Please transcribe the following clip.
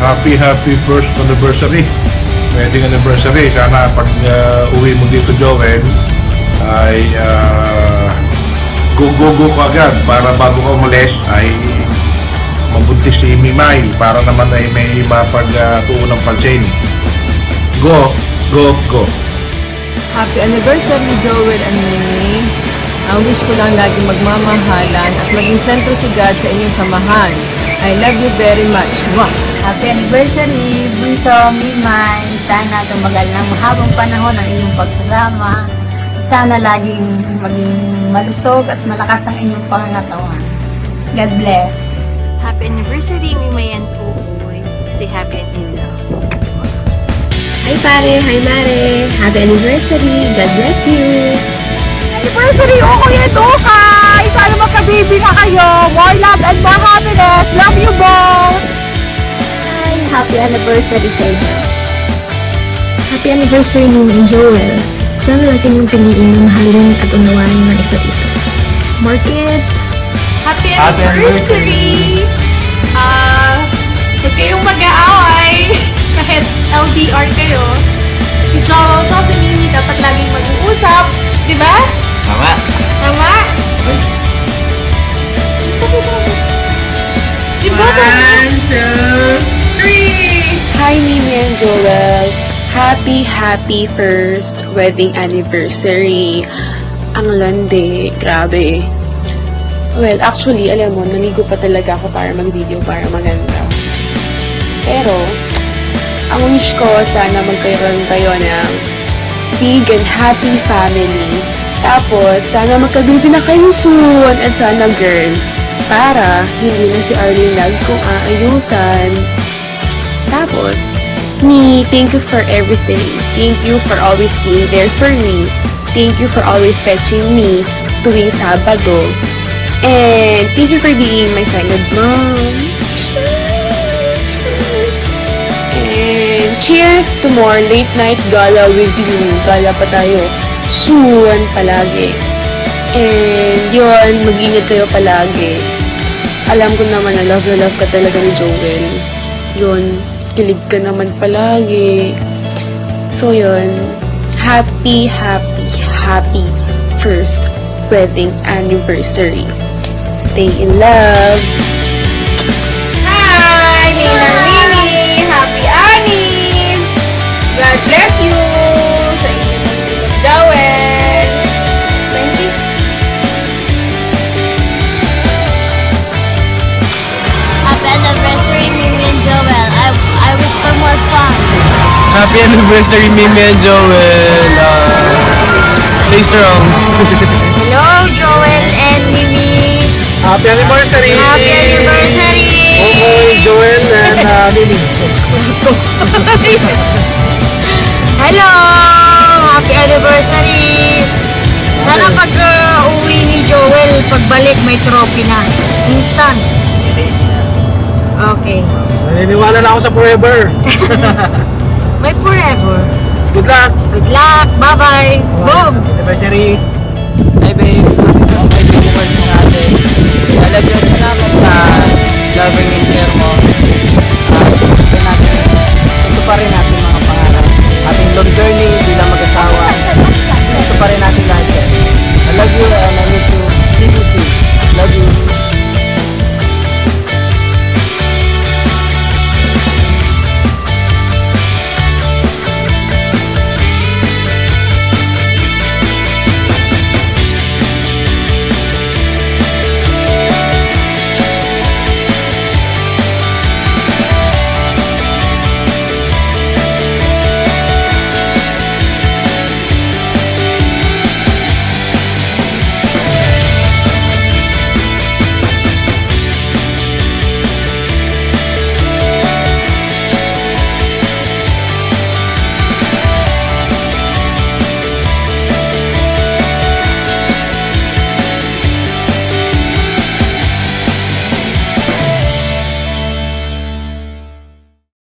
happy first anniversary. Wedding anniversary. Sana pag uwi mo dito, Joel, ay go ka agad para bago ka umalis ay mabuntis si Mimay para naman ay may mapagtuon ng pansin. Go! Happy anniversary, Joel and Mimi. Ang wish ko lang lagi magmamahalan at maging sentro si God sa inyong samahan. I love you very much. Mwah! Happy anniversary, Bunso, Mimay. Sana tumagal ng mahabang panahon ang inyong pagsasama. Sana laging maging malusog at malakas ang inyong pangangatawan. God bless. Happy anniversary, Mimay and Puoy. Stay happy and in love. Hi pare, hi mare. Happy anniversary. God bless you. Anniversary, Kuya Tukay! Sana magka-baby na kayo! More love and more happiness! Love you both! Hi, happy anniversary sa inyo. Happy anniversary Mimi and Joel. Sana lagi niyong piliin na mahalin at unawain ng isa't isa. More kids! Happy anniversary! Huwag kayong mag-aaway. Kahit LDR kayo. Si Joel at si Mimi dapat laging mag-uusap. Di ba? Tama. Tama? Di ba? 1, 2, 3! Hi, Mimi and Joel. Happy first wedding anniversary. Ang landi. Grabe. Well, actually, alam mo, naligo pa talaga ako para mag-video, para maganda. Pero, ang wish ko, sana magkaroon kayo ng big and happy family. Tapos, sana magka-baby na kayo soon. At sana girl, para hindi na si Arlene lag kung aayusan. Tapos, me, thank you for everything. Thank you for always being there for me. Thank you for always fetching me tuwing Sabado. And thank you for being my second mom. And cheers to more late night gala with you. Gala pa tayo soon palagi. And yun, mag-ingat kayo palagi. Alam ko naman na love ka talaga ni Joel. Yun, kilig ka naman palagi. So yun, happy first wedding anniversary. Stay in love. Hi! Nina Mimi! Happy Annie! God bless you! Sa inyong Joel! Thank you! Happy anniversary, Mimi and Joel. I wish for more fun. Happy anniversary, Mimi and Joel. Stay strong. Hello, Joel and Mimi! Happy anniversary. Happy anniversary! Joel and Mimi. Hello! Happy anniversary! Sana pag uwi ni Joel, pagbalik may trophy na. Instant. Okay. Naniniwala na ako sa forever. May forever. Good luck. Good luck! Bye-bye! Boom! Anniversary. Hi babe, happy anniversary natin. I love you at salamat sa loving and care mo. Ito pa rin natin mga pangarap. Ating long journey